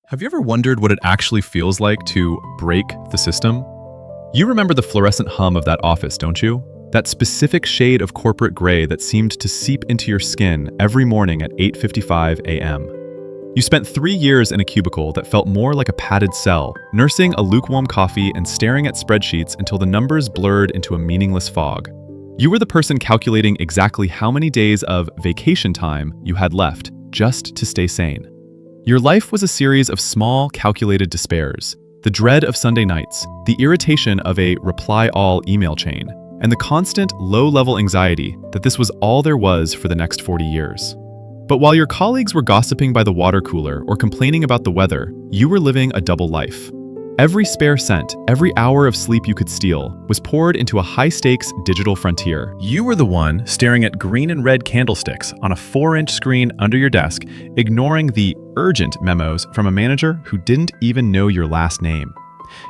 Have you ever wondered what it actually feels like to break the system? You remember the fluorescent hum of that office, don't you? That specific shade of corporate gray that seemed to seep into your skin every morning at 8:55 a.m. You spent 3 years in a cubicle that felt more like a padded cell, nursing a lukewarm coffee and staring at spreadsheets until the numbers blurred into a meaningless fog. You were the person calculating exactly how many days of vacation time you had left just to stay sane. Your life was a series of small, calculated despairs, the dread of Sunday nights, the irritation of a reply-all email chain, and the constant, low-level anxiety that this was all there was for the next 40 years. But while your colleagues were gossiping by the water cooler or complaining about the weather, you were living a double life. Every spare cent, every hour of sleep you could steal, was poured into a high-stakes digital frontier. You were the one staring at green and red candlesticks on a 4-inch screen under your desk, ignoring the urgent memos from a manager who didn't even know your last name.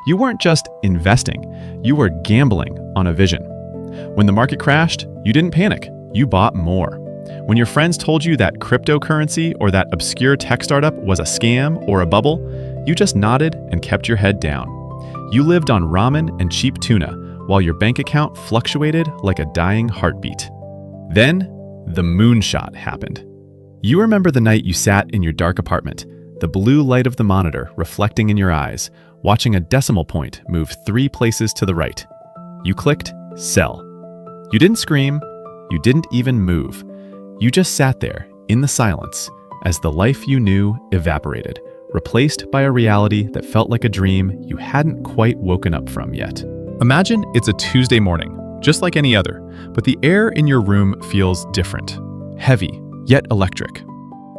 You weren't just investing, you were gambling on a vision. When the market crashed, you didn't panic, you bought more. When your friends told you that cryptocurrency or that obscure tech startup was a scam or a bubble, you just nodded and kept your head down. You lived on ramen and cheap tuna while your bank account fluctuated like a dying heartbeat. Then, the moonshot happened. You remember the night you sat in your dark apartment, the blue light of the monitor reflecting in your eyes, watching a decimal point move 3 places to the right. You clicked sell. You didn't scream, you didn't even move. You just sat there in the silence as the life you knew evaporated, replaced by a reality that felt like a dream you hadn't quite woken up from yet. Imagine it's a Tuesday morning, just like any other, but the air in your room feels different, heavy, yet electric.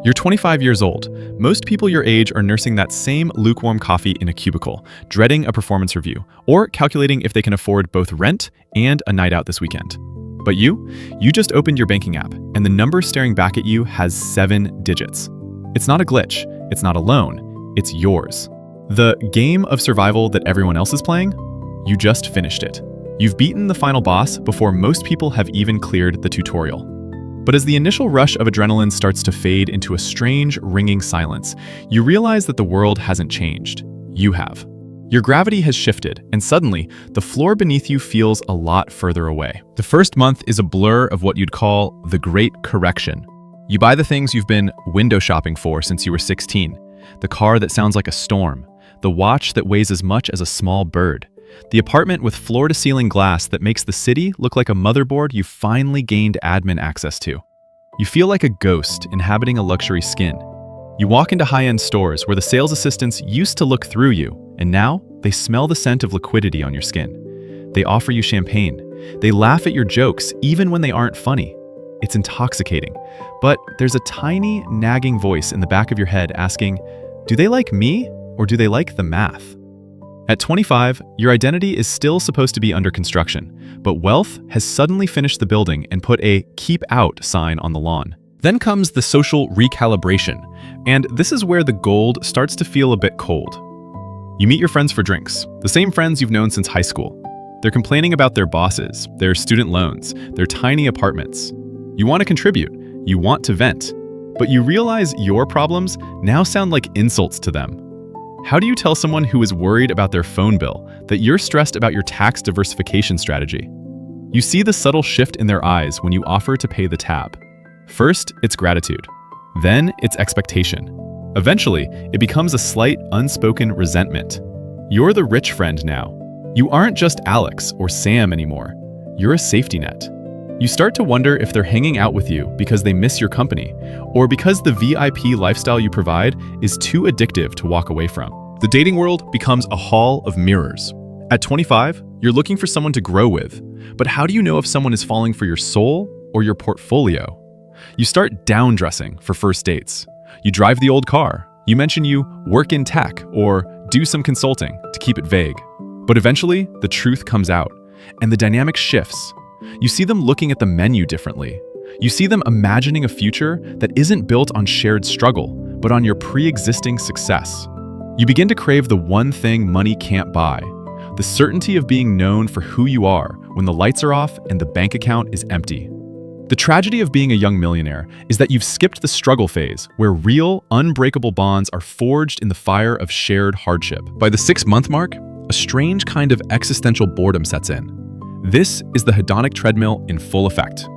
You're 25 years old. Most people your age are nursing that same lukewarm coffee in a cubicle, dreading a performance review, or calculating if they can afford both rent and a night out this weekend. But you just opened your banking app, and the number staring back at you has 7 digits. It's not a glitch, it's not a loan, it's yours. The game of survival that everyone else is playing, you just finished it. You've beaten the final boss before most people have even cleared the tutorial. But as the initial rush of adrenaline starts to fade into a strange, ringing silence, you realize that the world hasn't changed. You have. Your gravity has shifted, and suddenly, the floor beneath you feels a lot further away. The first month is a blur of what you'd call the Great Correction. You buy the things you've been window shopping for since you were 16. The car that sounds like a storm. The watch that weighs as much as a small bird. The apartment with floor-to-ceiling glass that makes the city look like a motherboard you finally gained admin access to. You feel like a ghost inhabiting a luxury skin. You walk into high-end stores where the sales assistants used to look through you, and now they smell the scent of liquidity on your skin. They offer you champagne. They laugh at your jokes even when they aren't funny. It's intoxicating, but there's a tiny, nagging voice in the back of your head asking, do they like me or do they like the math? At 25, your identity is still supposed to be under construction, but wealth has suddenly finished the building and put a "keep out" sign on the lawn. Then comes the social recalibration, and this is where the gold starts to feel a bit cold. You meet your friends for drinks, the same friends you've known since high school. They're complaining about their bosses, their student loans, their tiny apartments. You want to contribute, you want to vent, but you realize your problems now sound like insults to them. How do you tell someone who is worried about their phone bill that you're stressed about your tax diversification strategy? You see the subtle shift in their eyes when you offer to pay the tab. First, it's gratitude. Then, it's expectation. Eventually, it becomes a slight, unspoken resentment. You're the rich friend now. You aren't just Alex or Sam anymore. You're a safety net. You start to wonder if they're hanging out with you because they miss your company, or because the VIP lifestyle you provide is too addictive to walk away from. The dating world becomes a hall of mirrors. At 25, you're looking for someone to grow with, but how do you know if someone is falling for your soul or your portfolio? You start down-dressing for first dates. You drive the old car. You mention you work in tech or do some consulting to keep it vague. But eventually, the truth comes out, and the dynamic shifts. You see them looking at the menu differently. You see them imagining a future that isn't built on shared struggle, but on your pre-existing success. You begin to crave the one thing money can't buy, the certainty of being known for who you are when the lights are off and the bank account is empty. The tragedy of being a young millionaire is that you've skipped the struggle phase, where real, unbreakable bonds are forged in the fire of shared hardship. By the 6-month mark, a strange kind of existential boredom sets in. This is the hedonic treadmill in full effect.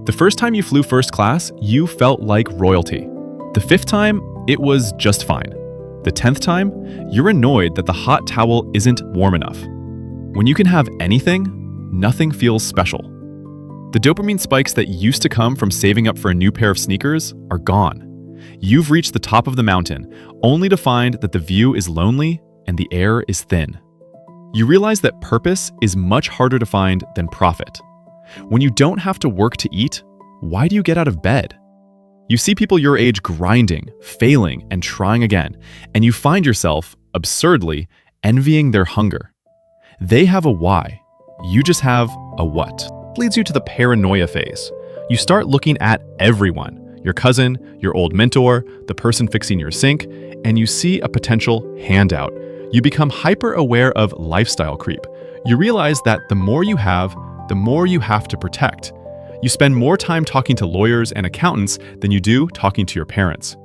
The first time you flew first class, you felt like royalty. The 5th time, it was just fine. The 10th time, you're annoyed that the hot towel isn't warm enough. When you can have anything, nothing feels special. The dopamine spikes that used to come from saving up for a new pair of sneakers are gone. You've reached the top of the mountain, only to find that the view is lonely and the air is thin. You realize that purpose is much harder to find than profit. When you don't have to work to eat, why do you get out of bed? You see people your age grinding, failing, and trying again, and you find yourself, absurdly, envying their hunger. They have a why. You just have a what. Leads you to the paranoia phase. You start looking at everyone, your cousin, your old mentor, the person fixing your sink, and you see a potential handout. You become hyper-aware of lifestyle creep. You realize that the more you have to protect. You spend more time talking to lawyers and accountants than you do talking to your parents.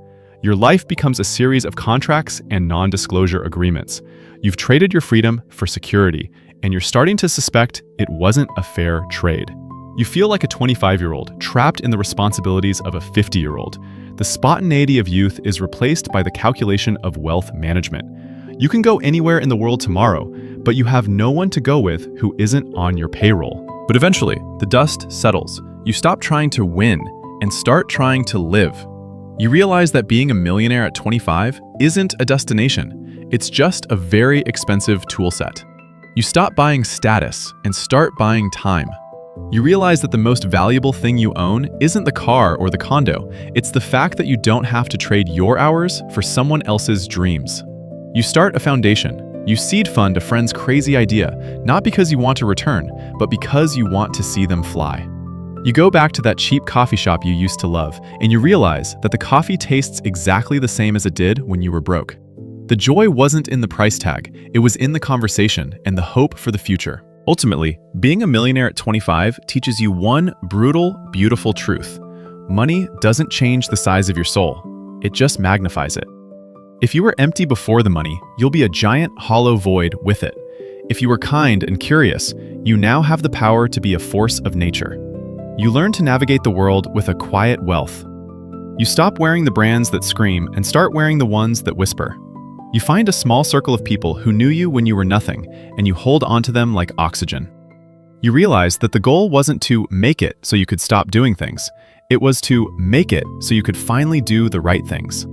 Your life becomes a series of contracts and non-disclosure agreements. You've traded your freedom for security, and you're starting to suspect it wasn't a fair trade. You feel like a 25-year-old trapped in the responsibilities of a 50-year-old. The spontaneity of youth is replaced by the calculation of wealth management. You can go anywhere in the world tomorrow, but you have no one to go with who isn't on your payroll. But eventually, the dust settles. You stop trying to win and start trying to live. You realize that being a millionaire at 25 isn't a destination. It's just a very expensive tool set. You stop buying status and start buying time. You realize that the most valuable thing you own isn't the car or the condo. It's the fact that you don't have to trade your hours for someone else's dreams. You start a foundation. You seed fund a friend's crazy idea, not because you want to return, but because you want to see them fly. You go back to that cheap coffee shop you used to love, and you realize that the coffee tastes exactly the same as it did when you were broke. The joy wasn't in the price tag, it was in the conversation and the hope for the future. Ultimately, being a millionaire at 25 teaches you one brutal, beautiful truth. Money doesn't change the size of your soul, it just magnifies it. If you were empty before the money, you'll be a giant, hollow void with it. If you were kind and curious, you now have the power to be a force of nature. You learn to navigate the world with a quiet wealth. You stop wearing the brands that scream and start wearing the ones that whisper. You find a small circle of people who knew you when you were nothing, and you hold onto them like oxygen. You realize that the goal wasn't to make it so you could stop doing things. It was to make it so you could finally do the right things.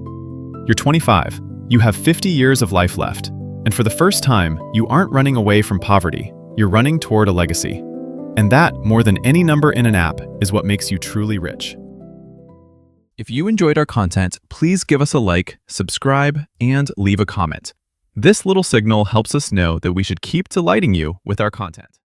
You're 25. You have 50 years of life left. And for the first time, you aren't running away from poverty. You're running toward a legacy. And that, more than any number in an app, is what makes you truly rich. If you enjoyed our content, please give us a like, subscribe, and leave a comment. This little signal helps us know that we should keep delighting you with our content.